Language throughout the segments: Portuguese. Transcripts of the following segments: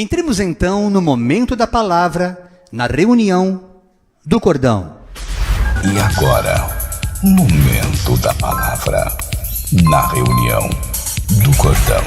Entremos então no momento da palavra, na reunião do cordão. E agora, momento da palavra, na reunião do cordão.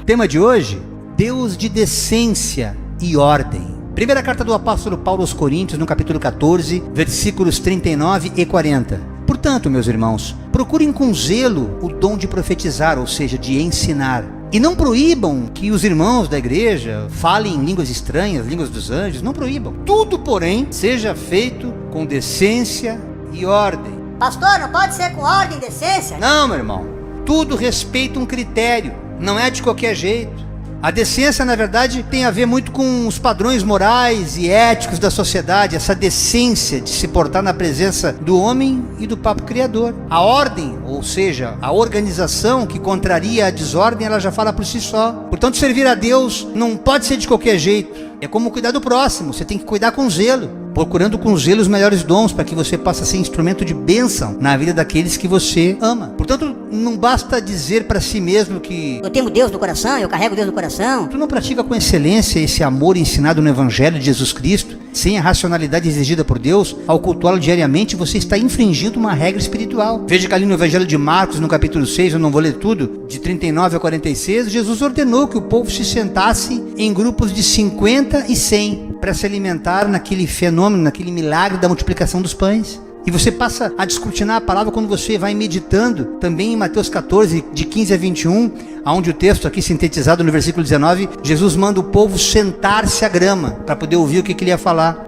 Tema de hoje, Deus de decência e ordem. Primeira carta do apóstolo Paulo aos Coríntios, no capítulo 14, versículos 39 e 40. Portanto, meus irmãos, procurem com zelo o dom de profetizar, ou seja, de ensinar. E não proíbam que os irmãos da igreja falem em línguas estranhas, línguas dos anjos, não proíbam. Tudo, porém, seja feito com decência e ordem. Pastor, não pode ser com ordem e decência? Não, meu irmão. Tudo respeita um critério, não é de qualquer jeito. A decência, na verdade, tem a ver muito com os padrões morais e éticos da sociedade, essa decência de se portar na presença do homem e do próprio Criador. A ordem, ou seja, a organização que contraria a desordem, ela já fala por si só. Portanto, servir a Deus não pode ser de qualquer jeito. É como cuidar do próximo, você tem que cuidar com zelo, procurando com zelo os melhores dons para que você possa ser instrumento de bênção na vida daqueles que você ama. Portanto, não basta dizer para si mesmo que eu tenho Deus no coração, eu carrego Deus no coração. Tu não pratica com excelência esse amor ensinado no Evangelho de Jesus Cristo, sem a racionalidade exigida por Deus. Ao cultuá-lo diariamente, você está infringindo uma regra espiritual. Veja que ali no Evangelho de Marcos, no capítulo 6, eu não vou ler tudo, de 39 a 46, Jesus ordenou que o povo se sentasse em grupos de 50 e 100 para se alimentar naquele fenômeno, naquele milagre da multiplicação dos pães. E você passa a descortinar a palavra quando você vai meditando também em Mateus 14, de 15 a 21, onde o texto aqui sintetizado no versículo 19, Jesus manda o povo sentar-se à grama para poder ouvir o que ele ia falar.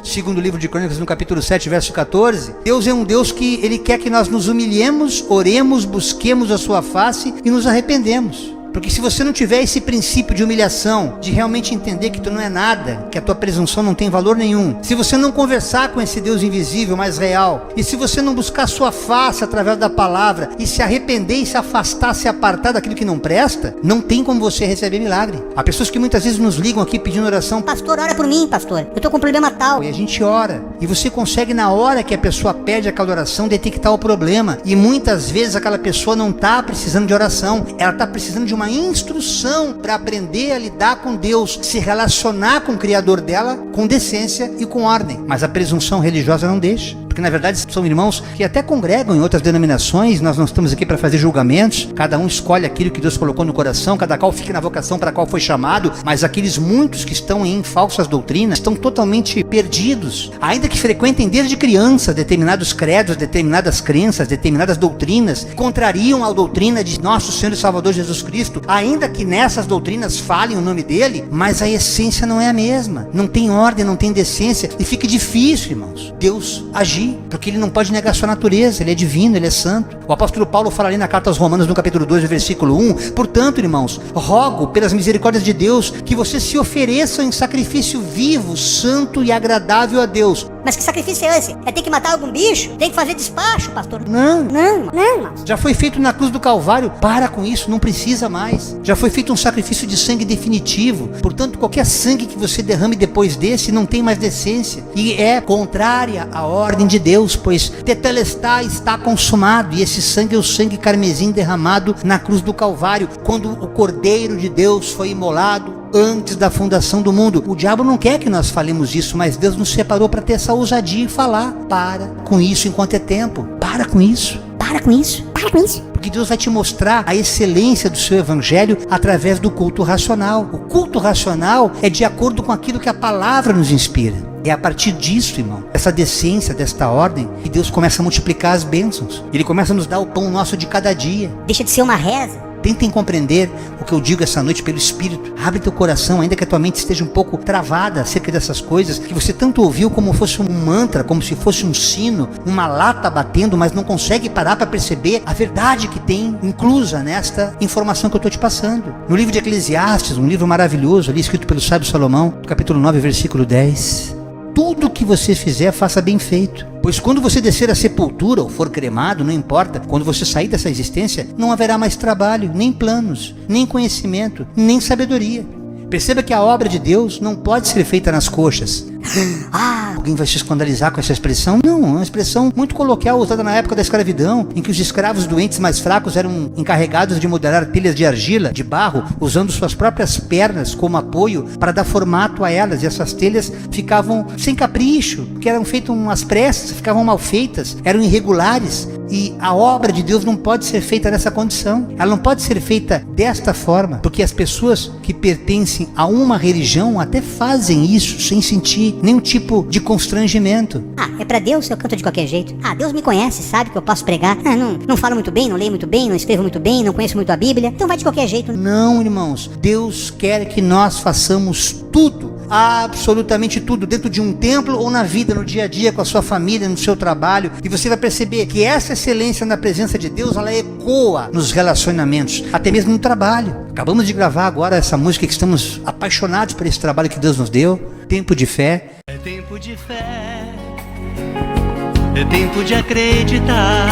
Segundo o livro de Crônicas, no capítulo 7, verso 14, Deus é um Deus que Ele quer que nós nos humilhemos, oremos, busquemos a sua face e nos arrependemos. Porque se você não tiver esse princípio de humilhação, de realmente entender que tu não é nada, que a tua presunção não tem valor nenhum, se você não conversar com esse Deus invisível, mas real, e se você não buscar a sua face através da palavra, e se arrepender e se afastar, se apartar daquilo que não presta, não tem como você receber milagre. Há pessoas que muitas vezes nos ligam aqui pedindo oração. Pastor, ora por mim, pastor, eu tô com um problema tal. E a gente ora, e você consegue na hora que a pessoa pede aquela oração detectar o problema, e muitas vezes aquela pessoa não está precisando de oração, ela está precisando de uma instrução para aprender a lidar com Deus, se relacionar com o Criador dela com decência e com ordem. Mas a presunção religiosa não deixa, porque na verdade são irmãos que até congregam em outras denominações. Nós não estamos aqui para fazer julgamentos, cada um escolhe aquilo que Deus colocou no coração, cada qual fica na vocação para a qual foi chamado, mas aqueles muitos que estão em falsas doutrinas estão totalmente perdidos, ainda que frequentem desde criança determinados credos, determinadas crenças, determinadas doutrinas, contrariam a doutrina de nosso Senhor e Salvador Jesus Cristo, ainda que nessas doutrinas falem o nome dele, mas a essência não é a mesma, não tem ordem, não tem decência, e fica difícil, irmãos, Deus agir, porque ele não pode negar sua natureza, ele é divino, ele é santo. O apóstolo Paulo fala ali na carta aos Romanos, no capítulo 2, versículo 1, portanto, irmãos, rogo pelas misericórdias de Deus, que vocês se ofereçam em sacrifício vivo, santo e agradável a Deus. Mas que sacrifício é esse? É ter que matar algum bicho? Tem que fazer despacho, pastor? Não, irmão. Já foi feito na cruz do Calvário, para com isso, não precisa mais. Já foi feito um sacrifício de sangue definitivo, portanto qualquer sangue que você derrame depois desse não tem mais decência, e é contrária à ordem de Deus, pois tetelestai, está consumado, e esse sangue é o sangue carmesim derramado na cruz do Calvário, quando o Cordeiro de Deus foi imolado antes da fundação do mundo. O diabo não quer que nós falemos isso, mas Deus nos separou para ter essa ousadia e falar. Para com isso enquanto é tempo. Para com isso. Para com isso. Para com isso. Porque Deus vai te mostrar a excelência do seu evangelho através do culto racional. O culto racional é de acordo com aquilo que a palavra nos inspira. É a partir disso, irmão, essa decência, desta ordem, que Deus começa a multiplicar as bênçãos. Ele começa a nos dar o pão nosso de cada dia. Deixa de ser uma reza. Tentem compreender o que eu digo essa noite pelo Espírito. Abre teu coração, ainda que a tua mente esteja um pouco travada acerca dessas coisas, que você tanto ouviu como fosse um mantra, como se fosse um sino, uma lata batendo, mas não consegue parar para perceber a verdade que tem inclusa nesta informação que eu estou te passando. No livro de Eclesiastes, um livro maravilhoso, ali escrito pelo sábio Salomão, capítulo 9, versículo 10... Tudo que você fizer, faça bem feito. Pois quando você descer à sepultura ou for cremado, não importa, quando você sair dessa existência, não haverá mais trabalho, nem planos, nem conhecimento, nem sabedoria. Perceba que a obra de Deus não pode ser feita nas coxas. Alguém vai se escandalizar com essa expressão? Não, é uma expressão muito coloquial usada na época da escravidão, em que os escravos doentes mais fracos eram encarregados de modelar telhas de argila, de barro, usando suas próprias pernas como apoio para dar formato a elas, e essas telhas ficavam sem capricho, porque eram feitas umas pressas, ficavam mal feitas, eram irregulares, e a obra de Deus não pode ser feita nessa condição, ela não pode ser feita desta forma, porque as pessoas que pertencem a uma religião até fazem isso sem sentir nenhum tipo de constrangimento. É pra Deus, eu canto de qualquer jeito. Deus me conhece, sabe que eu posso pregar. Não falo muito bem, não leio muito bem, não escrevo muito bem, não conheço muito a Bíblia, então vai de qualquer jeito. Não, irmãos, Deus quer que nós façamos tudo, absolutamente tudo, dentro de um templo ou na vida, no dia a dia, com a sua família, no seu trabalho, e você vai perceber que essa excelência na presença de Deus, ela ecoa nos relacionamentos, até mesmo no trabalho. Acabamos de gravar agora essa música que estamos apaixonados por esse trabalho que Deus nos deu, Tempo de Fé. É tempo de fé, é tempo de acreditar.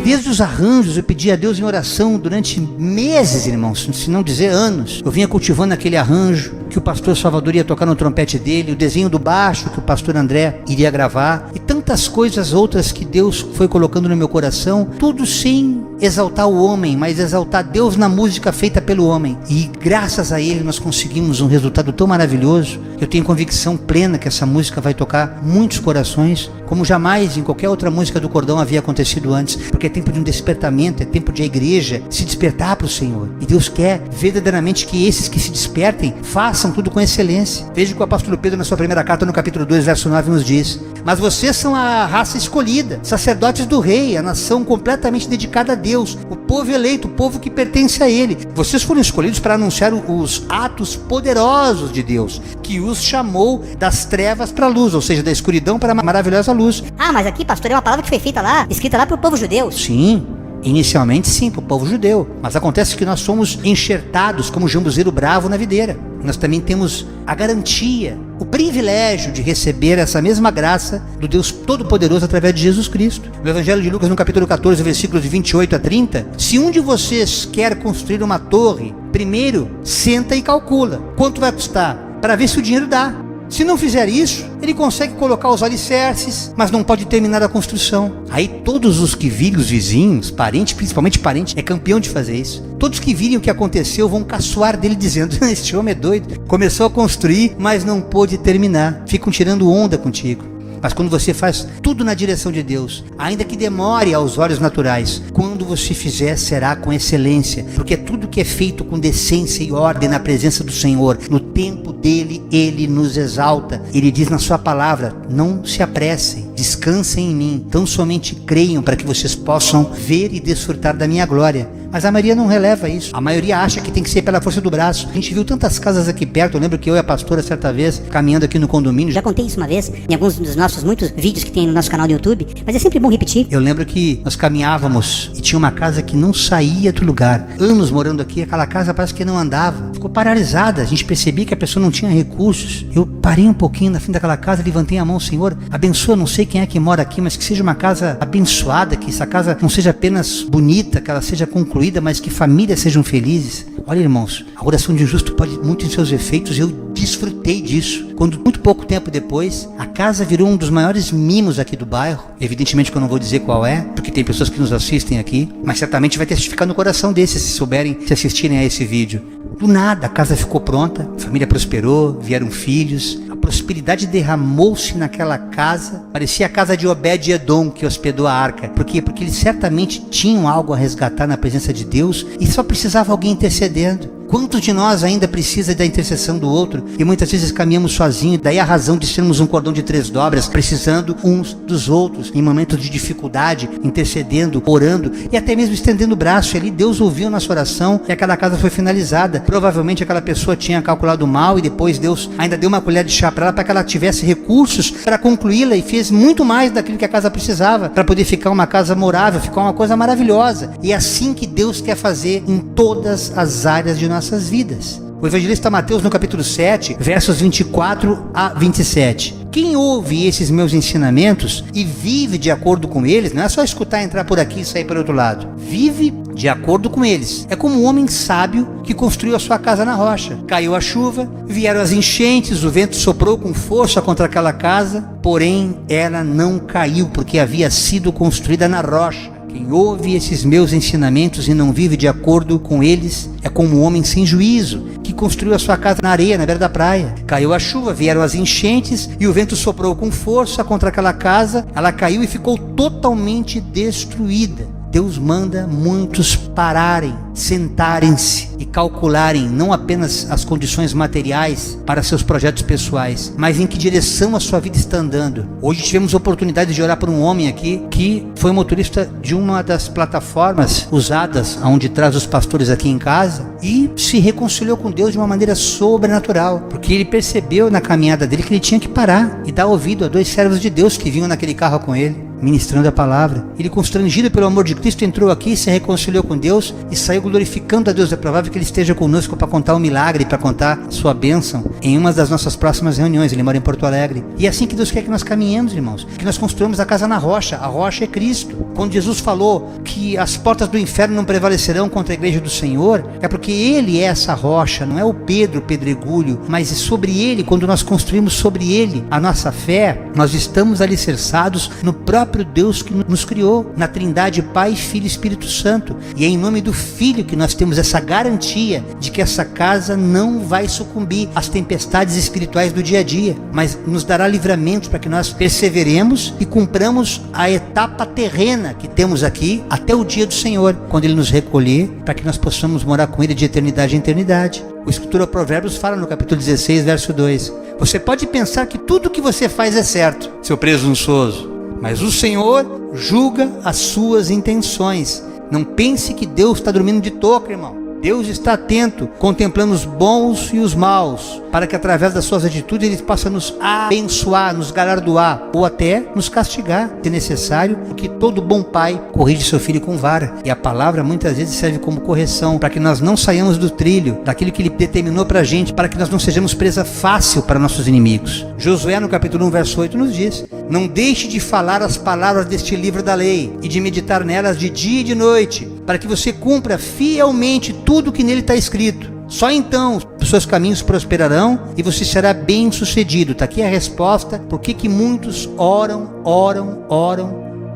Desde os arranjos eu pedi a Deus em oração durante meses, irmãos, se não dizer anos. Eu vinha cultivando aquele arranjo que o pastor Salvador ia tocar no trompete dele, o desenho do baixo que o pastor André iria gravar, e tantas coisas outras que Deus foi colocando no meu coração, tudo sem exaltar o homem, mas exaltar Deus na música feita pelo homem. E graças a ele nós conseguimos um resultado tão maravilhoso, que eu tenho convicção plena que essa música vai tocar muitos corações, como jamais em qualquer outra música do cordão havia acontecido antes, porque é tempo de um despertamento, é tempo de a igreja se despertar para o Senhor, e Deus quer verdadeiramente que esses que se despertem façam tudo com excelência. Veja que o apóstolo Pedro, na sua primeira carta, no capítulo 2, verso 9, nos diz: mas vocês são a raça escolhida, sacerdotes do rei, a nação completamente dedicada a Deus, o povo eleito, o povo que pertence a ele. Vocês foram escolhidos para anunciar os atos poderosos de Deus, que os chamou das trevas para a luz, ou seja, da escuridão para a maravilhosa luz. Mas aqui, pastor, é uma palavra que foi feita lá, escrita lá para o povo judeu. Sim, inicialmente sim, para o povo judeu, mas acontece que nós somos enxertados como jambuzeiro bravo na videira. Nós também temos a garantia, o privilégio de receber essa mesma graça do Deus Todo-Poderoso através de Jesus Cristo. No Evangelho de Lucas, no capítulo 14, versículos de 28 a 30, se um de vocês quer construir uma torre, primeiro senta e calcula quanto vai custar, para ver se o dinheiro dá. Se não fizer isso, ele consegue colocar os alicerces, mas não pode terminar a construção. Aí todos os que virem, os vizinhos, parentes, principalmente parentes, é campeão de fazer isso. Todos que virem o que aconteceu vão caçoar dele dizendo: este homem é doido, começou a construir, mas não pôde terminar. Ficam tirando onda contigo. Mas quando você faz tudo na direção de Deus, ainda que demore aos olhos naturais, quando você fizer, será com excelência, porque tudo que é feito com decência e ordem na presença do Senhor, no tempo dele, ele nos exalta. Ele diz na sua palavra: não se apressem, descansem em mim, tão somente creiam para que vocês possam ver e desfrutar da minha glória. Mas a maioria não releva isso. A maioria acha que tem que ser pela força do braço. A gente viu tantas casas aqui perto. Eu lembro que eu e a pastora, certa vez, caminhando aqui no condomínio. Já contei isso uma vez, em alguns dos nossos muitos vídeos que tem no nosso canal do YouTube, mas é sempre bom repetir. Eu lembro que nós caminhávamos e tinha uma casa que não saía do lugar. Anos morando aqui, aquela casa parece que não andava. Ficou paralisada. A gente percebia que a pessoa não tinha recursos. Eu parei um pouquinho na frente daquela casa, levantei a mão: Senhor, abençoa, não sei quem é que mora aqui, mas que seja uma casa abençoada, que essa casa não seja apenas bonita, que ela seja concluída, mas que famílias sejam felizes. Olha, irmãos, a oração de um justo pode muito em seus efeitos. Eu desfrutei disso, quando muito pouco tempo depois, a casa virou um dos maiores mimos aqui do bairro. Evidentemente que eu não vou dizer qual é, porque tem pessoas que nos assistem aqui, mas certamente vai testificar no coração desses, se souberem, se assistirem a esse vídeo. Do nada, a casa ficou pronta, a família prosperou, vieram filhos, a prosperidade derramou-se naquela casa. Parecia a casa de Obed-Edom, que hospedou a arca. Por quê? Porque eles certamente tinham algo a resgatar na presença de Deus e só precisava alguém intercedendo. Quantos de nós ainda precisa da intercessão do outro? E muitas vezes caminhamos sozinhos. Daí a razão de sermos um cordão de 3 dobras, precisando uns dos outros, em momentos de dificuldade, intercedendo, orando e até mesmo estendendo o braço. E ali Deus ouviu nossa oração e aquela casa foi finalizada. Provavelmente aquela pessoa tinha calculado mal e depois Deus ainda deu uma colher de chá para ela, para que ela tivesse recursos para concluí-la, e fez muito mais daquilo que a casa precisava, para poder ficar uma casa morável, ficar uma coisa maravilhosa. E é assim que Deus quer fazer em todas as áreas de nossas vidas. O evangelista Mateus, no capítulo 7, versos 24 a 27. quem ouve esses meus ensinamentos e vive de acordo com eles, não é só escutar, entrar por aqui e sair por outro lado. Vive de acordo com eles. É como um homem sábio que construiu a sua casa na rocha. Caiu a chuva, vieram as enchentes, o vento soprou com força contra aquela casa, porém ela não caiu, porque havia sido construída na rocha. Quem ouve esses meus ensinamentos e não vive de acordo com eles é como um homem sem juízo, que construiu a sua casa na areia, na beira da praia. Caiu a chuva, vieram as enchentes e o vento soprou com força contra aquela casa. Ela caiu e ficou totalmente destruída. Deus manda muitos pararem, sentarem-se e calcularem não apenas as condições materiais para seus projetos pessoais, mas em que direção a sua vida está andando. Hoje tivemos a oportunidade de orar por um homem aqui que foi motorista de uma das plataformas usadas onde traz os pastores aqui em casa e se reconciliou com Deus de uma maneira sobrenatural, porque ele percebeu na caminhada dele que ele tinha que parar e dar ouvido a 2 servos de Deus que vinham naquele carro com ele, ministrando a palavra. Ele, constrangido pelo amor de Cristo, entrou aqui, se reconciliou com Deus e saiu glorificando a Deus. É provável que ele esteja conosco para contar um milagre, para contar a sua bênção em uma das nossas próximas reuniões. Ele mora em Porto Alegre. E é assim que Deus quer que nós caminhemos, irmãos, que nós construímos a casa na rocha. A rocha é Cristo. Quando Jesus falou que as portas do inferno não prevalecerão contra a igreja do Senhor, é porque Ele é essa rocha, não é o Pedro, pedregulho, mas sobre Ele, quando nós construímos sobre Ele a nossa fé, nós estamos alicerçados no próprio Deus que nos criou, na Trindade, Pai, Filho e Espírito Santo. E é em nome do Filho que nós temos essa garantia de que essa casa não vai sucumbir às tempestades espirituais do dia a dia, mas nos dará livramento para que nós perseveremos e cumpramos a etapa terrena que temos aqui até o dia do Senhor, quando Ele nos recolher, para que nós possamos morar com Ele de eternidade em eternidade. O Escritor Provérbios fala no capítulo 16, verso 2: você pode pensar que tudo que você faz é certo, seu presunçoso, mas o Senhor julga as suas intenções. Não pense que Deus está dormindo de touca, irmão. Deus está atento, contemplando os bons e os maus, para que através das suas atitudes Ele possa nos abençoar, nos galardoar, ou até nos castigar, se necessário, porque todo bom pai corrige seu filho com vara. E a palavra muitas vezes serve como correção, para que nós não saiamos do trilho, daquilo que Ele determinou para a gente, para que nós não sejamos presa fácil para nossos inimigos. Josué, no capítulo 1, verso 8, nos diz: não deixe de falar as palavras deste livro da lei, e de meditar nelas de dia e de noite, para que você cumpra fielmente tudo que nele está escrito. Só então os seus caminhos prosperarão e você será bem sucedido. Está aqui a resposta por que muitos oram,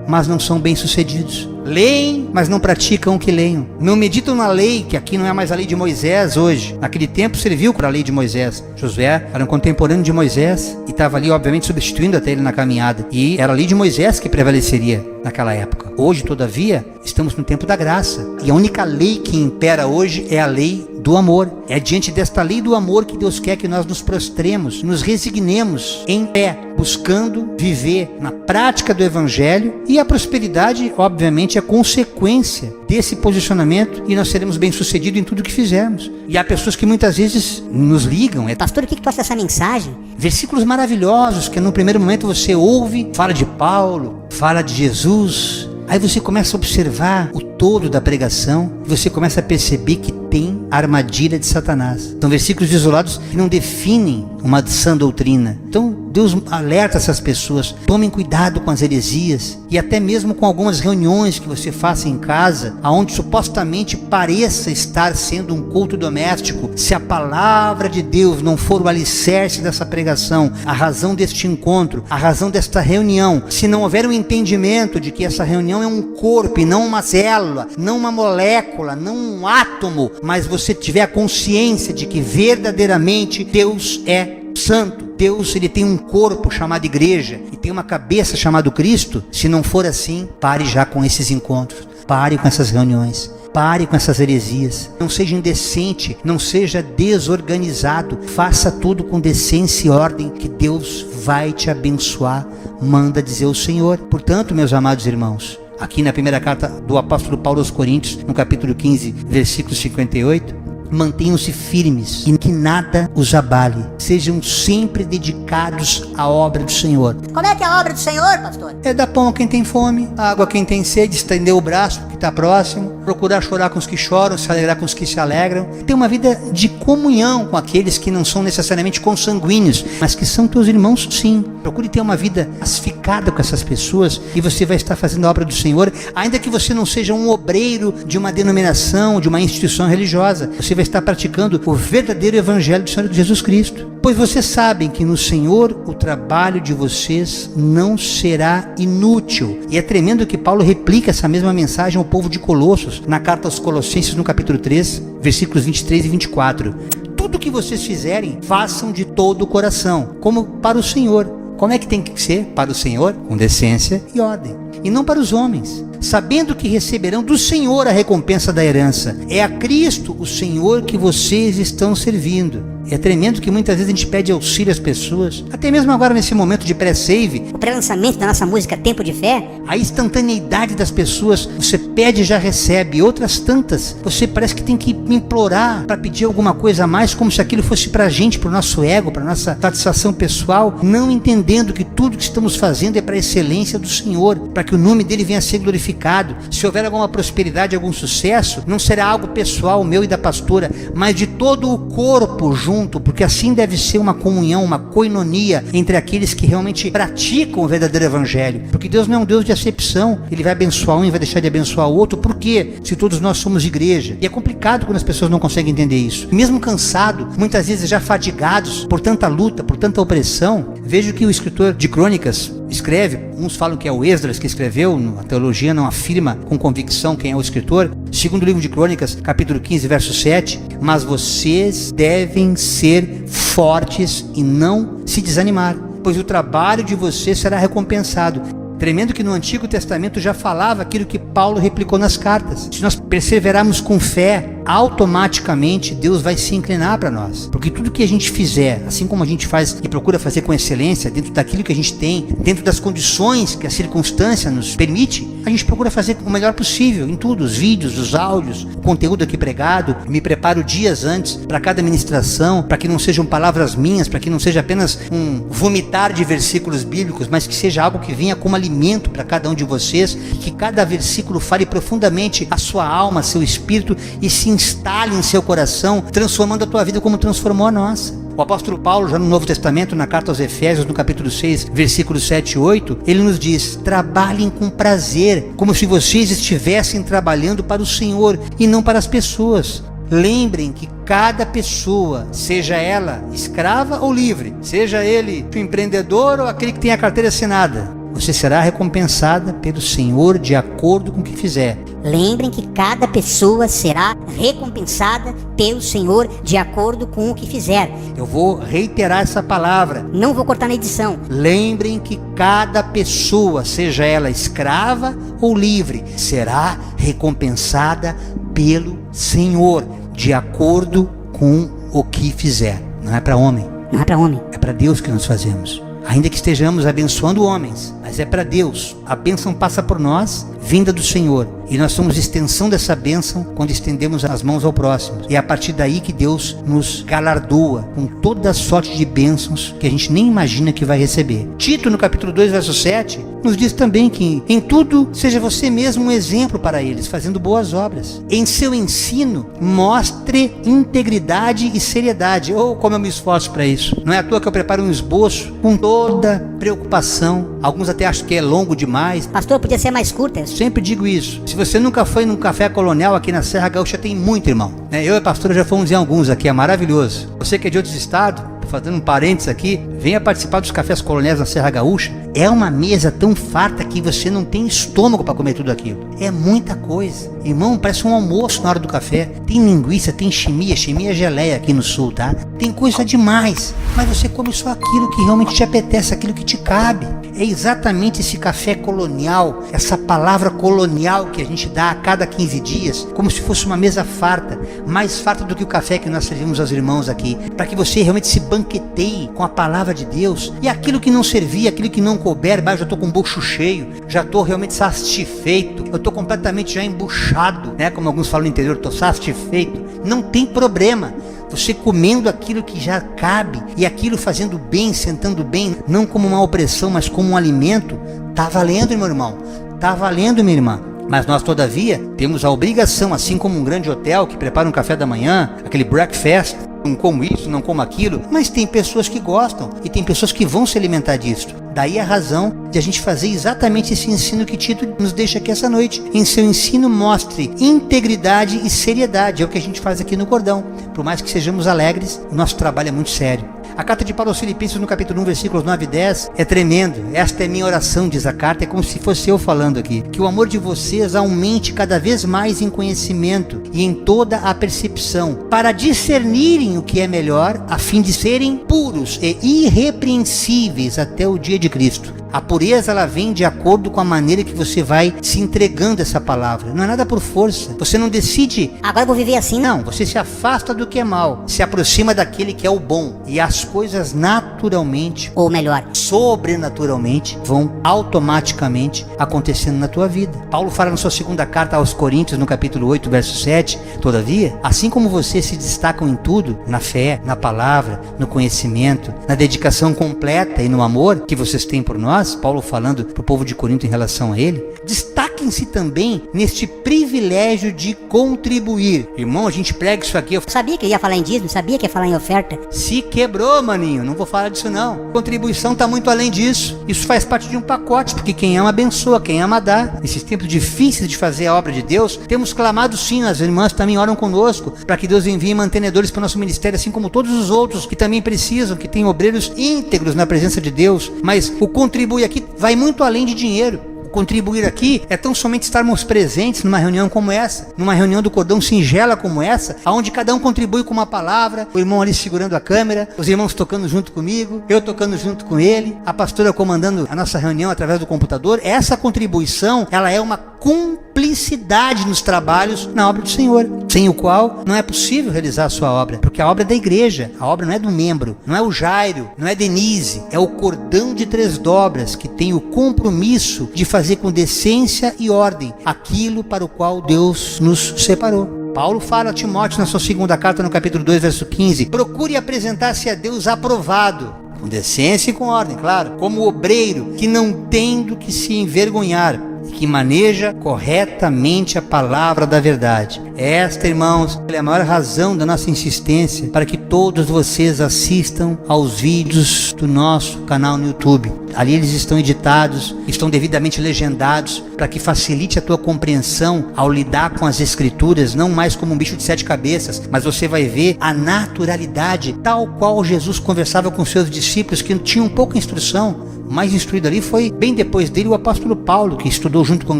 mas não são bem sucedidos. Leem, mas não praticam o que leiam. Não meditam na lei, que aqui não é mais a lei de Moisés hoje. Naquele tempo serviu para a lei de Moisés. Josué era um contemporâneo de Moisés e estava ali, obviamente, substituindo até ele na caminhada. E era a lei de Moisés que prevaleceria naquela época. Hoje, todavia, estamos no tempo da graça. E a única lei que impera hoje é a lei do amor. É diante desta lei do amor que Deus quer que nós nos prostremos, nos resignemos em pé, buscando viver na prática do Evangelho. E a prosperidade, obviamente, é consequência desse posicionamento, e nós seremos bem-sucedidos em tudo que fizermos. E há pessoas que muitas vezes nos ligam: pastor, o que tu acha dessa mensagem? Versículos maravilhosos que no primeiro momento você ouve, fala de Paulo, fala de Jesus, aí você começa a observar o todo da pregação e você começa a perceber que tem a armadilha de Satanás. São versículos isolados que não definem uma sã doutrina. Então Deus alerta essas pessoas: tomem cuidado com as heresias, e até mesmo com algumas reuniões que você faça em casa, aonde supostamente pareça estar sendo um culto doméstico. Se a palavra de Deus não for o alicerce dessa pregação, a razão deste encontro, a razão desta reunião, se não houver um entendimento de que essa reunião é um corpo e não uma célula, não uma molécula, não um átomo, mas você tiver a consciência de que verdadeiramente Deus é santo, Deus, ele tem um corpo chamado igreja e tem uma cabeça chamado Cristo. Se não for assim, pare já com esses encontros, pare com essas reuniões, pare com essas heresias. Não seja indecente, não seja desorganizado, faça tudo com decência e ordem, que Deus vai te abençoar, manda dizer o Senhor. Portanto, meus amados irmãos, aqui na primeira carta do apóstolo Paulo aos Coríntios, no capítulo 15, versículo 58, mantenham-se firmes e que nada os abale. Sejam sempre dedicados à obra do Senhor. Como é que é a obra do Senhor, pastor? É dar pão a quem tem fome, água a quem tem sede, estender o braço que está próximo, procurar chorar com os que choram, se alegrar com os que se alegram. Ter uma vida de comunhão com aqueles que não são necessariamente consanguíneos, mas que são teus irmãos, sim. Procure ter uma vida pacificada com essas pessoas e você vai estar fazendo a obra do Senhor, ainda que você não seja um obreiro de uma denominação, de uma instituição religiosa. Você vai estar praticando o verdadeiro evangelho do Senhor Jesus Cristo. Pois vocês sabem que no Senhor o trabalho de vocês não será inútil. E é tremendo que Paulo replica essa mesma mensagem ao povo de Colossos, na carta aos Colossenses, no capítulo 3, versículos 23 e 24. Tudo que vocês fizerem, façam de todo o coração, como para o Senhor. Como é que tem que ser para o Senhor? Com decência e ordem, e não para os homens, sabendo que receberão do Senhor a recompensa da herança. É a Cristo, o Senhor, que vocês estão servindo. É tremendo que muitas vezes a gente pede auxílio às pessoas, até mesmo agora nesse momento de pré-save. O pré-lançamento da nossa música Tempo de Fé. A instantaneidade das pessoas, você pede e já recebe. Outras tantas, você parece que tem que implorar para pedir alguma coisa a mais, como se aquilo fosse para a gente, para o nosso ego, para a nossa satisfação pessoal, não entendendo que tudo que estamos fazendo é para a excelência do Senhor, para que o nome dele venha a ser glorificado. Se houver alguma prosperidade, algum sucesso, não será algo pessoal meu e da pastora, mas de todo o corpo junto, porque assim deve ser uma comunhão, uma koinonia entre aqueles que realmente praticam o verdadeiro evangelho, porque Deus não é um Deus de acepção. Ele vai abençoar um e vai deixar de abençoar o outro. Por quê? Se todos nós somos igreja. E é complicado quando as pessoas não conseguem entender isso. Mesmo cansado, muitas vezes já fadigados por tanta luta, por tanta opressão, vejo que o escritor de Crônicas escreve, uns falam que é o Esdras que escreveu, a teologia não afirma com convicção quem é o escritor. Segundo livro de Crônicas, capítulo 15, verso 7, mas vocês devem ser fortes e não se desanimar, pois o trabalho de vocês será recompensado. Tremendo que no Antigo Testamento já falava aquilo que Paulo replicou nas cartas. Se nós perseverarmos com fé, automaticamente Deus vai se inclinar para nós, porque tudo que a gente fizer, assim como a gente faz e procura fazer com excelência, dentro daquilo que a gente tem, dentro das condições que a circunstância nos permite, a gente procura fazer o melhor possível em tudo, os vídeos, os áudios, o conteúdo aqui pregado. Me preparo dias antes para cada ministração, para que não sejam palavras minhas, para que não seja apenas um vomitar de versículos bíblicos, mas que seja algo que venha como alimento para cada um de vocês, que cada versículo fale profundamente a sua alma, seu espírito, e se instale em seu coração, transformando a tua vida como transformou a nossa. O apóstolo Paulo, já no Novo Testamento, na carta aos Efésios, no capítulo 6, versículos 7 e 8, ele nos diz: trabalhem com prazer, como se vocês estivessem trabalhando para o Senhor e não para as pessoas. Lembrem que cada pessoa, seja ela escrava ou livre, seja ele o empreendedor ou aquele que tem a carteira assinada, você será recompensada pelo Senhor de acordo com o que fizer. Lembrem que cada pessoa será recompensada pelo Senhor de acordo com o que fizer. Eu vou reiterar essa palavra. Não vou cortar na edição. Lembrem que cada pessoa, seja ela escrava ou livre, será recompensada pelo Senhor de acordo com o que fizer. Não é para homem. Não é para homem. É para Deus que nós fazemos. Ainda que estejamos abençoando homens, mas é para Deus. A bênção passa por nós, vinda do Senhor, e nós somos extensão dessa bênção quando estendemos as mãos ao próximo. E é a partir daí que Deus nos galardoa com toda a sorte de bênçãos que a gente nem imagina que vai receber. Tito, no capítulo 2, verso 7, nos diz também que em tudo seja você mesmo um exemplo para eles, fazendo boas obras. Em seu ensino, mostre integridade e seriedade. Como eu me esforço para isso. Não é à toa que eu preparo um esboço com toda preocupação. Alguns até acham que é longo demais. Pastor, podia ser mais curta. Sempre digo isso. Se você nunca foi num café colonial aqui na Serra Gaúcha, tem muito, irmão. Eu e a pastora já fomos em alguns aqui, é maravilhoso. Você que é de outros estados, fazendo um parênteses aqui, venha participar dos cafés coloniais na Serra Gaúcha. É uma mesa tão farta que você não tem estômago para comer tudo aquilo. É muita coisa. Irmão, parece um almoço na hora do café. Tem linguiça, tem chimia é geleia aqui no sul, tá? Tem coisa demais. Mas você come só aquilo que realmente te apetece, aquilo que te cabe. é exatamente esse café colonial, essa palavra colonial que a gente dá a cada 15 dias, como se fosse uma mesa farta, mais farta do que o café que nós servimos aos irmãos aqui, para que você realmente se banqueteie com a palavra de Deus, e aquilo que não servir, aquilo que não couber, eu já estou com o bucho cheio, já estou realmente satisfeito, eu estou completamente já embuchado, né? Como alguns falam no interior, estou satisfeito, não tem problema. Você comendo aquilo que já cabe, e aquilo fazendo bem, sentando bem, não como uma opressão, mas como um alimento, tá valendo, meu irmão, tá valendo, minha irmã. Mas nós, todavia, temos a obrigação, assim como um grande hotel que prepara um café da manhã, aquele breakfast, não como isso, não como aquilo, mas tem pessoas que gostam e tem pessoas que vão se alimentar disso. Daí a razão de a gente fazer exatamente esse ensino que Tito nos deixa aqui essa noite. Em seu ensino mostre integridade e seriedade, é o que a gente faz aqui no Cordão. Por mais que sejamos alegres, o nosso trabalho é muito sério. A carta de Paulo aos Filipenses, no capítulo 1, versículos 9 e 10, é tremendo. Esta é minha oração, diz a carta, é como se fosse eu falando aqui. Que o amor de vocês aumente cada vez mais em conhecimento e em toda a percepção, para discernirem o que é melhor, a fim de serem puros e irrepreensíveis até o dia de Cristo. A pureza, ela vem de acordo com a maneira que você vai se entregando a essa palavra. Não é nada por força. Você não decide, agora eu vou viver assim. Não, você se afasta do que é mal, se aproxima daquele que é o bom. E as coisas naturalmente, ou melhor, sobrenaturalmente, vão automaticamente acontecendo na tua vida. Paulo fala na sua segunda carta aos Coríntios, no capítulo 8, verso 7, todavia, assim como vocês se destacam em tudo, na fé, na palavra, no conhecimento, na dedicação completa e no amor que vocês têm por nós, Paulo falando para o povo de Corinto em relação a ele, destaquem-se também neste privilégio de contribuir. Irmão, a gente prega isso aqui. Eu sabia que ia falar em dízimo, sabia que ia falar em oferta. Se quebrou, maninho, não vou falar disso não. Contribuição está muito além disso. Isso faz parte de um pacote, porque quem ama abençoa, quem ama dá. Nesses tempos difíceis de fazer a obra de Deus, temos clamado sim, as irmãs também oram conosco, para que Deus envie mantenedores para o nosso ministério, assim como todos os outros que também precisam, que tem obreiros íntegros na presença de Deus. Mas o contribuir aqui vai muito além de dinheiro. Contribuir aqui é tão somente estarmos presentes numa reunião como essa, numa reunião do Cordão singela como essa, onde cada um contribui com uma palavra, o irmão ali segurando a câmera, os irmãos tocando junto comigo, eu tocando junto com ele, a pastora comandando a nossa reunião através do computador. Essa contribuição, ela é uma cumplicidade nos trabalhos na obra do Senhor, sem o qual não é possível realizar a sua obra, porque a obra é da igreja, a obra não é do membro, não é o Jairo, não é Denise, é o cordão de 3 dobras que tem o compromisso de fazer com decência e ordem aquilo para o qual Deus nos separou. Paulo fala a Timóteo na sua segunda carta, no capítulo 2, verso 15, procure apresentar-se a Deus aprovado, com decência e com ordem, claro, como obreiro que não tem do que se envergonhar, que maneja corretamente a palavra da verdade. Esta, irmãos, é a maior razão da nossa insistência para que todos vocês assistam aos vídeos do nosso canal no YouTube. Ali eles estão editados, estão devidamente legendados, para que facilite a tua compreensão ao lidar com as escrituras, não mais como um bicho de 7 cabeças, mas você vai ver a naturalidade, tal qual Jesus conversava com seus discípulos que tinham pouca instrução. O mais instruído ali foi, bem depois dele, o apóstolo Paulo, que estudou junto com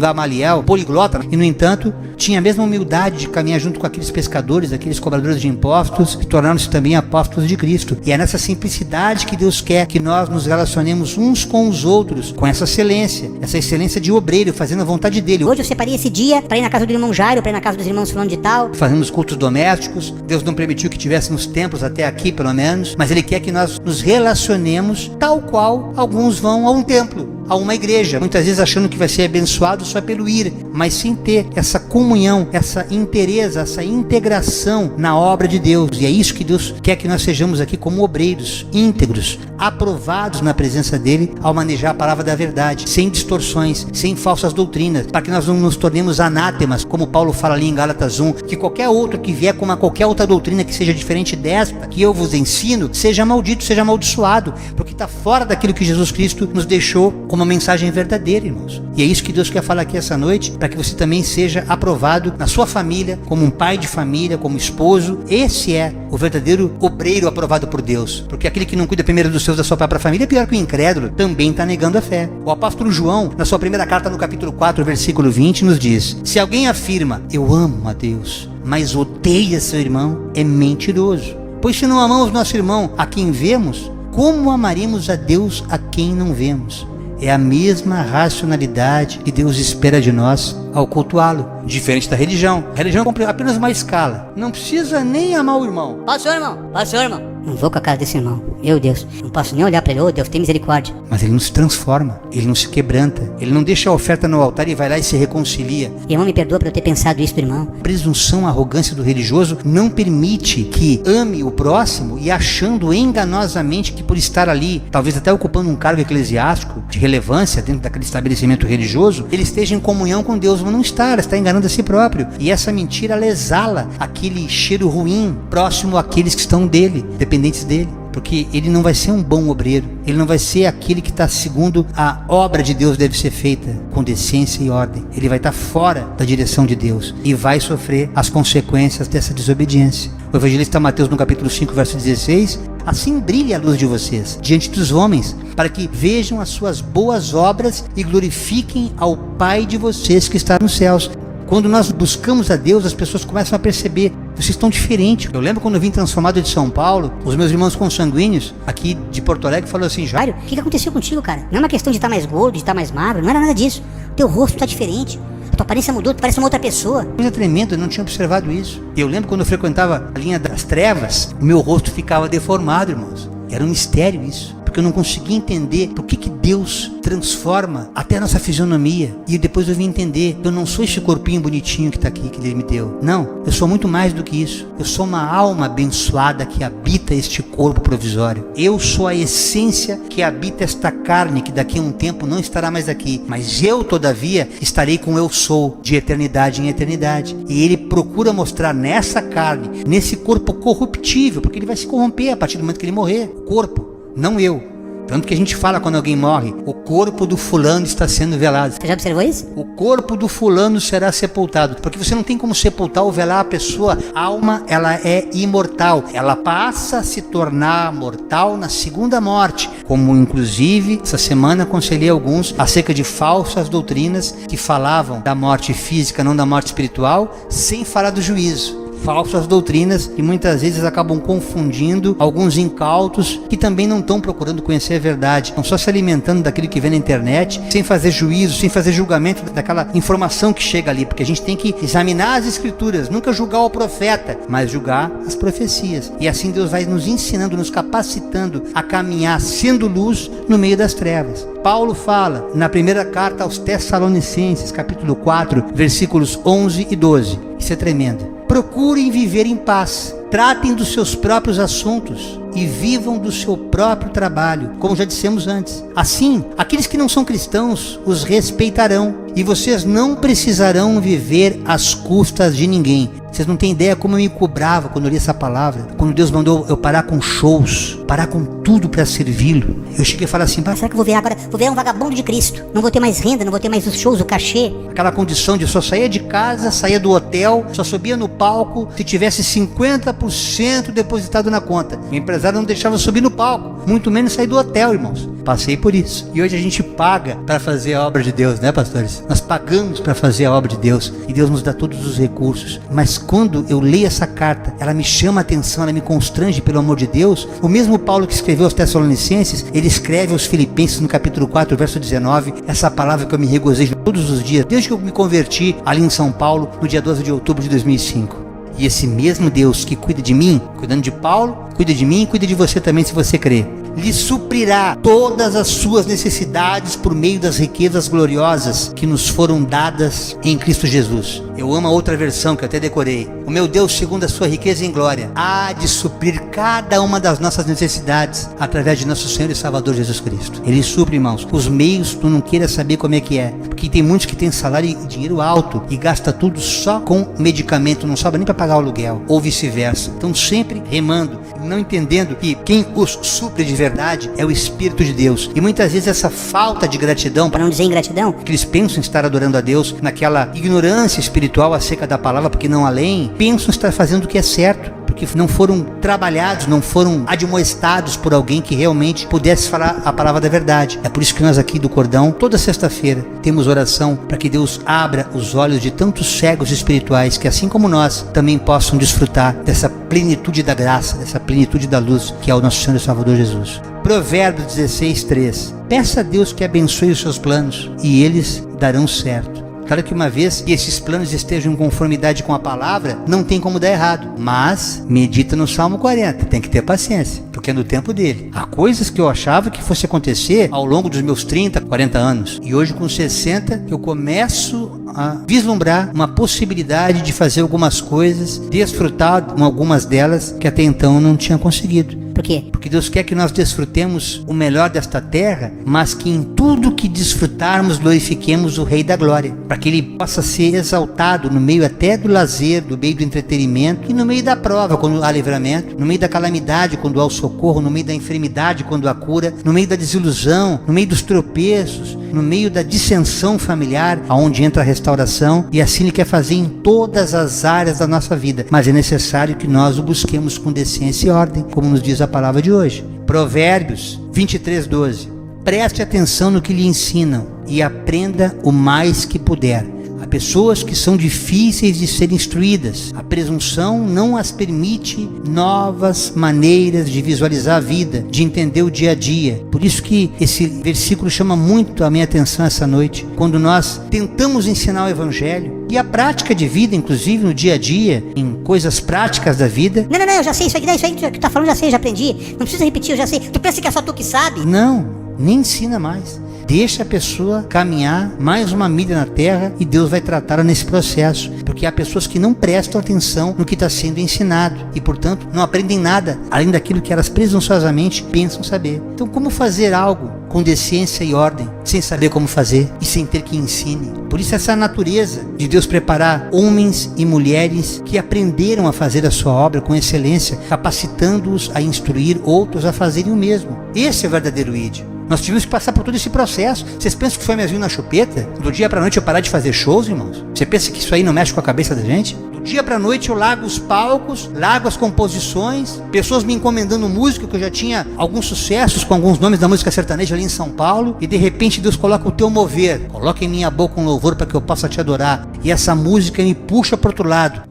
Gamaliel, poliglota, e no entanto, tinha a mesma humildade de caminhar junto com aqueles pescadores, aqueles cobradores de impostos, que tornaram-se também apóstolos de Cristo. E é nessa simplicidade que Deus quer que nós nos relacionemos uns com os outros, com essa excelência de obreiro, fazendo a vontade dele. Hoje eu separei esse dia para ir na casa do irmão Jairo, para ir na casa dos irmãos fulano de tal. Fazemos cultos domésticos. Deus não permitiu que tivéssemos templos até aqui, pelo menos, mas Ele quer que nós nos relacionemos tal qual alguns vão a um templo, a uma igreja, muitas vezes achando que vai ser abençoado só pelo ir, mas sem ter essa comunhão, essa inteireza, essa integração na obra de Deus. E é isso que Deus quer que nós sejamos aqui como obreiros, íntegros, aprovados na presença dele ao manejar a palavra da verdade, sem distorções, sem falsas doutrinas, para que nós não nos tornemos anátemas, como Paulo fala ali em Gálatas 1, que qualquer outro que vier com qualquer outra doutrina que seja diferente desta que eu vos ensino, seja maldito, seja amaldiçoado, porque está fora daquilo que Jesus Cristo nos deixou como uma mensagem verdadeira, irmãos. E é isso que Deus quer falar aqui essa noite, para que você também seja aprovado na sua família, como um pai de família, como esposo. Esse é o verdadeiro obreiro aprovado por Deus, porque aquele que não cuida primeiro dos seus, da sua própria família, é pior que o incrédulo, também está negando a fé. O apóstolo João, na sua primeira carta, no capítulo 4, versículo 20, nos diz: se alguém afirma, eu amo a Deus, mas odeia seu irmão, é mentiroso. Pois se não amamos nosso irmão a quem vemos, como amaremos a Deus a quem não vemos? É a mesma racionalidade que Deus espera de nós ao cultuá-lo. Diferente da religião. A religião é apenas uma escala. Não precisa nem amar o irmão. Pastor, irmão. Pastor, irmão. Não vou com a cara desse irmão. Meu Deus. Não posso nem olhar pra ele. Ô, Deus, tem misericórdia. Mas ele não se transforma. Ele não se quebranta. Ele não deixa a oferta no altar e vai lá e se reconcilia. Irmão, me perdoa por eu ter pensado isso do irmão. A presunção, a arrogância do religioso não permite que ame o próximo e achando enganosamente que por estar ali, talvez até ocupando um cargo eclesiástico de relevância dentro daquele estabelecimento religioso, ele esteja em comunhão com Deus. Mas não está enganando a si próprio. E essa mentira, ela exala aquele cheiro ruim próximo àqueles que estão dele, dependentes dele. Porque ele não vai ser um bom obreiro. Ele não vai ser aquele que está segundo a obra de Deus deve ser feita com decência e ordem. Ele vai estar fora da direção de Deus e vai sofrer as consequências dessa desobediência. O evangelista Mateus, no capítulo 5, verso 16: assim brilhe a luz de vocês diante dos homens, para que vejam as suas boas obras e glorifiquem ao Pai de vocês que está nos céus. Quando nós buscamos a Deus, as pessoas começam a perceber: vocês estão diferentes. Eu lembro quando eu vim transformado de São Paulo, os meus irmãos consanguíneos aqui de Porto Alegre falaram assim: Jairo, o que aconteceu contigo, cara? Não é uma questão de estar mais gordo, de estar mais magro, não era nada disso. Teu rosto está diferente. A tua aparência mudou, tu parece uma outra pessoa. Coisa tremenda, eu não tinha observado isso. Eu lembro quando eu frequentava a linha das trevas, o meu rosto ficava deformado, irmãos. Era um mistério isso, porque eu não conseguia entender por que Deus transforma até a nossa fisionomia. E depois eu vim entender: eu não sou esse corpinho bonitinho que está aqui, que Ele me deu. Não, eu sou muito mais do que isso. Eu sou uma alma abençoada que habita este corpo provisório. Eu sou a essência que habita esta carne, que daqui a um tempo não estará mais aqui. Mas eu, todavia, estarei com eu sou, de eternidade em eternidade. E Ele procura mostrar nessa carne, nesse corpo corruptível, porque ele vai se corromper a partir do momento que ele morrer. O corpo, não eu. Tanto que a gente fala quando alguém morre: o corpo do fulano está sendo velado. Você já observou isso? O corpo do fulano será sepultado. Porque você não tem como sepultar ou velar a pessoa. A alma, ela é imortal. Ela passa a se tornar mortal na segunda morte. Como inclusive, essa semana aconselhei alguns acerca de falsas doutrinas que falavam da morte física, não da morte espiritual, sem falar do juízo. Falsas doutrinas que muitas vezes acabam confundindo alguns incautos que também não estão procurando conhecer a verdade, estão só se alimentando daquilo que vê na internet, sem fazer juízo, sem fazer julgamento daquela informação que chega ali, porque a gente tem que examinar as escrituras, nunca julgar o profeta, mas julgar as profecias. E assim Deus vai nos ensinando, nos capacitando a caminhar sendo luz no meio das trevas. Paulo fala na primeira carta aos Tessalonicenses, capítulo 4, versículos 11 e 12. Isso é tremendo. Procurem viver em paz, tratem dos seus próprios assuntos e vivam do seu próprio trabalho, como já dissemos antes. Assim, aqueles que não são cristãos os respeitarão e vocês não precisarão viver às custas de ninguém. Vocês não têm ideia como eu me cobrava quando eu li essa palavra, quando Deus mandou eu parar com shows, parar com tudo para servi-lo. Eu cheguei a falar assim: será que eu vou virar agora? Vou virar um vagabundo de Cristo. Não vou ter mais renda, não vou ter mais os shows, o cachê. Aquela condição de só saía de casa, saía do hotel, só subia no palco se tivesse 50% depositado na conta. O empresário não deixava eu subir no palco, muito menos sair do hotel, irmãos. Passei por isso. E hoje a gente paga para fazer a obra de Deus, né, pastores? Nós pagamos para fazer a obra de Deus e Deus nos dá todos os recursos. Mas quando eu leio essa carta, ela me chama a atenção, ela me constrange, pelo amor de Deus. O mesmo Paulo que escreveu aos Tessalonicenses, ele escreve aos Filipenses no capítulo 4, verso 19, essa palavra que eu me regozijo todos os dias, desde que eu me converti ali em São Paulo, no dia 12 de outubro de 2005. E esse mesmo Deus que cuida de mim, cuidando de Paulo, cuida de mim e cuida de você também, se você crer. Lhe suprirá todas as suas necessidades por meio das riquezas gloriosas que nos foram dadas em Cristo Jesus. Eu amo a outra versão que eu até decorei. O meu Deus, segundo a sua riqueza em glória, há de suprir cada uma das nossas necessidades através de nosso Senhor e Salvador Jesus Cristo. Ele supre, irmãos. Os meios, tu não queira saber como é que é. Porque tem muitos que têm salário e dinheiro alto e gasta tudo só com medicamento, não sobra nem para pagar o aluguel, ou vice-versa. Estão sempre remando, não entendendo que quem os supre de verdade é o Espírito de Deus. E muitas vezes essa falta de gratidão, para não dizer ingratidão, que eles pensam em estar adorando a Deus naquela ignorância espiritual acerca da palavra, porque não além, pensam estar fazendo o que é certo, porque não foram trabalhados, não foram admoestados por alguém que realmente pudesse falar a palavra da verdade. É por isso que nós aqui do Cordão, toda sexta-feira, temos oração para que Deus abra os olhos de tantos cegos espirituais, que assim como nós, também possam desfrutar dessa plenitude da graça, dessa plenitude da luz, que é o nosso Senhor e Salvador Jesus. Provérbios 16:3. Peça a Deus que abençoe os seus planos e eles darão certo. Claro que uma vez que esses planos estejam em conformidade com a palavra, não tem como dar errado. Mas medita no Salmo 40, tem que ter paciência, porque é no tempo dele. Há coisas que eu achava que fosse acontecer ao longo dos meus 30, 40 anos. E hoje com 60 eu começo a vislumbrar uma possibilidade de fazer algumas coisas, desfrutar com algumas delas que até então não tinha conseguido. Por quê? Porque Deus quer que nós desfrutemos o melhor desta terra, mas que em tudo que desfrutarmos glorifiquemos o Rei da Glória, para que Ele possa ser exaltado no meio até do lazer, no meio do entretenimento e no meio da prova, quando há livramento, no meio da calamidade, quando há o socorro, no meio da enfermidade, quando há cura, no meio da desilusão, no meio dos tropeços, no meio da dissensão familiar, aonde entra a restauração, e assim Ele quer fazer em todas as áreas da nossa vida, mas é necessário que nós o busquemos com decência e ordem, como nos diz a palavra de hoje. Provérbios 23:12. Preste atenção no que lhe ensinam e aprenda o mais que puder. Há pessoas que são difíceis de ser instruídas. A presunção não as permite novas maneiras de visualizar a vida, de entender o dia a dia. Por isso que esse versículo chama muito a minha atenção essa noite, quando nós tentamos ensinar o Evangelho e a prática de vida, inclusive no dia a dia, em coisas práticas da vida. Não, eu já sei isso aí que tu tá falando, já sei, já aprendi. Não precisa repetir, eu já sei. Tu pensa que é só tu que sabe? Não, nem ensina mais. Deixa a pessoa caminhar mais uma milha na terra e Deus vai tratá-la nesse processo. Porque há pessoas que não prestam atenção no que está sendo ensinado e, portanto, não aprendem nada além daquilo que elas presunçosamente pensam saber. Então, como fazer algo com decência e ordem, sem saber como fazer e sem ter que ensine? Por isso essa natureza de Deus preparar homens e mulheres que aprenderam a fazer a sua obra com excelência, capacitando-os a instruir outros a fazerem o mesmo. Esse é o verdadeiro ID. Nós tivemos que passar por todo esse processo. Vocês pensam que foi mais vir na chupeta? Do dia pra noite eu parar de fazer shows, irmãos? Você pensa que isso aí não mexe com a cabeça da gente? Do dia pra noite eu largo os palcos, largo as composições, pessoas me encomendando música, que eu já tinha alguns sucessos com alguns nomes da música sertaneja ali em São Paulo, e de repente Deus coloca o teu mover, coloca em minha boca um louvor para que eu possa te adorar, e essa música me puxa para outro lado.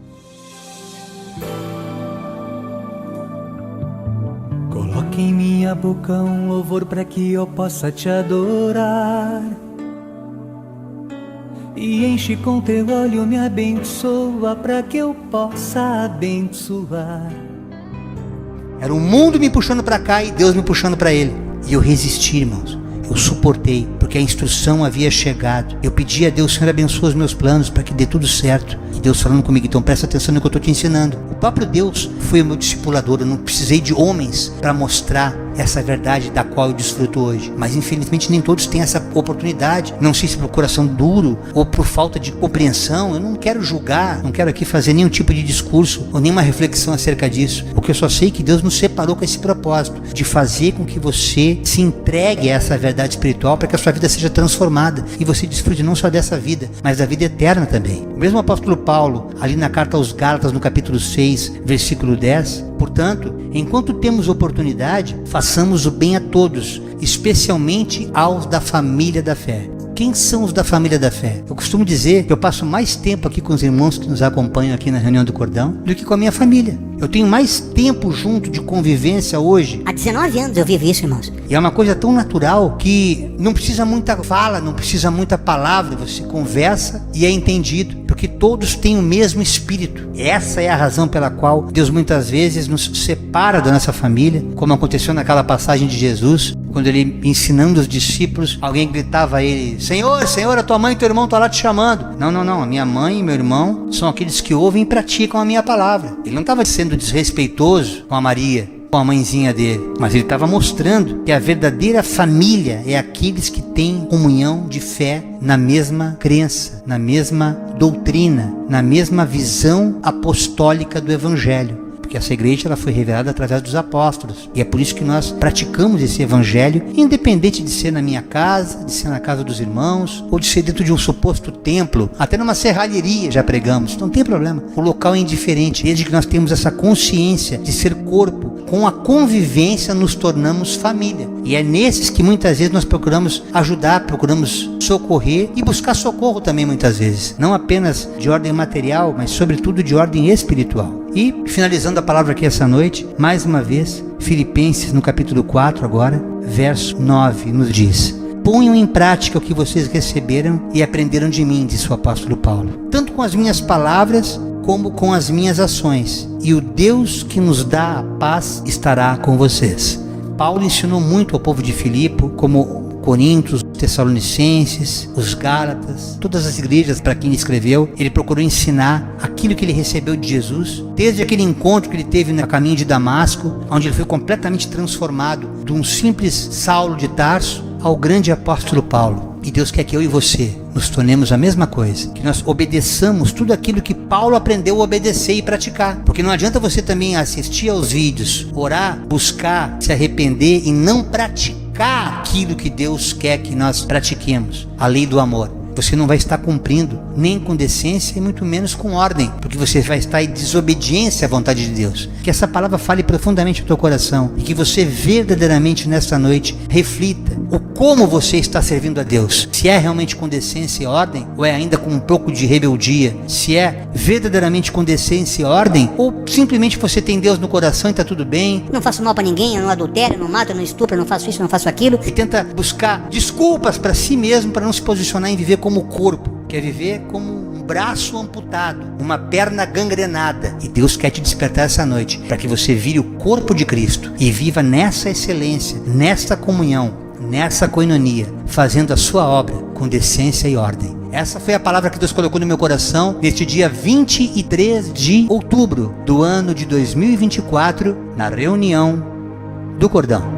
Coloque em minha boca um louvor para que eu possa te adorar. E enche com teu olho, me abençoa para que eu possa abençoar. Era o mundo me puxando para cá e Deus me puxando para Ele. E eu resisti, irmãos. Eu suportei, porque a instrução havia chegado. Eu pedi a Deus, Senhor, abençoa os meus planos para que dê tudo certo. E Deus falando comigo, então presta atenção no que eu estou te ensinando. O próprio Deus foi o meu discipulador. Eu não precisei de homens para mostrar essa verdade da qual eu desfruto hoje. Mas infelizmente nem todos têm essa oportunidade. Não sei se por coração duro ou por falta de compreensão. Eu não quero julgar, não quero aqui fazer nenhum tipo de discurso ou nenhuma reflexão acerca disso. Porque eu só sei que Deus nos separou com esse propósito de fazer com que você se entregue a essa verdade espiritual para que a sua vida seja transformada e você desfrute não só dessa vida, mas da vida eterna também. O mesmo apóstolo Paulo, ali na carta aos Gálatas, no capítulo 6, versículo 10, portanto, enquanto temos oportunidade, façamos o bem a todos, especialmente aos da família da fé. Quem são os da família da fé? Eu costumo dizer que eu passo mais tempo aqui com os irmãos que nos acompanham aqui na reunião do Cordão do que com a minha família. Eu tenho mais tempo junto de convivência hoje. Há 19 anos eu vivo isso, irmãos. E é uma coisa tão natural que não precisa muita fala, não precisa muita palavra. Você conversa e é entendido, porque todos têm o mesmo espírito. Essa é a razão pela qual Deus muitas vezes nos separa da nossa família, como aconteceu naquela passagem de Jesus, quando ele ensinando os discípulos, alguém gritava a ele: Senhor, Senhor, a tua mãe e teu irmão estão lá te chamando. Não, a minha mãe e meu irmão são aqueles que ouvem e praticam a minha palavra. Ele não estava sendo desrespeitoso com a Maria, com a mãezinha dele, mas ele estava mostrando que a verdadeira família é aqueles que têm comunhão de fé na mesma crença, na mesma doutrina, na mesma visão apostólica do Evangelho. Porque essa igreja ela foi revelada através dos apóstolos. E é por isso que nós praticamos esse evangelho, independente de ser na minha casa, de ser na casa dos irmãos, ou de ser dentro de um suposto templo. Até numa serralheria já pregamos, não tem problema. O local é indiferente, desde que nós temos essa consciência de ser corpo, com a convivência nos tornamos família. E é nesses que muitas vezes nós procuramos ajudar, procuramos socorrer e buscar socorro também muitas vezes. Não apenas de ordem material, mas sobretudo de ordem espiritual. E finalizando a palavra aqui essa noite, mais uma vez, Filipenses no capítulo 4 agora, verso 9 nos diz: ponham em prática o que vocês receberam e aprenderam de mim, disse o apóstolo Paulo, tanto com as minhas palavras como com as minhas ações, e o Deus que nos dá a paz estará com vocês. Paulo ensinou muito ao povo de Filipe, como Coríntios, Tessalonicenses, os Gálatas, todas as igrejas para quem ele escreveu. Ele procurou ensinar aquilo que ele recebeu de Jesus, desde aquele encontro que ele teve no caminho de Damasco, onde ele foi completamente transformado de um simples Saulo de Tarso ao grande apóstolo Paulo. E Deus quer que eu e você nos tornemos a mesma coisa, que nós obedeçamos tudo aquilo que Paulo aprendeu a obedecer e praticar. Porque não adianta você também assistir aos vídeos, orar, buscar, se arrepender e não praticar aquilo que Deus quer que nós pratiquemos, a lei do amor. Você não vai estar cumprindo nem com decência e muito menos com ordem, porque você vai estar em desobediência à vontade de Deus. Que essa palavra fale profundamente no teu coração e que você verdadeiramente nesta noite reflita o como você está servindo a Deus. Se é realmente com decência e ordem, ou é ainda com um pouco de rebeldia. Se é verdadeiramente com decência e ordem, ou simplesmente você tem Deus no coração e está tudo bem. Não faço mal pra ninguém, eu não adultero, eu não mato, eu não estupro, eu não faço isso, eu não faço aquilo. E tenta buscar desculpas para si mesmo, para não se posicionar em viver como corpo. Quer viver como um braço amputado, uma perna gangrenada. E Deus quer te despertar essa noite, para que você vire o corpo de Cristo e viva nessa excelência, nessa comunhão, nessa coinonia, fazendo a sua obra com decência e ordem. Essa foi a palavra que Deus colocou no meu coração neste dia 23 de outubro do ano de 2024, na reunião do Cordão.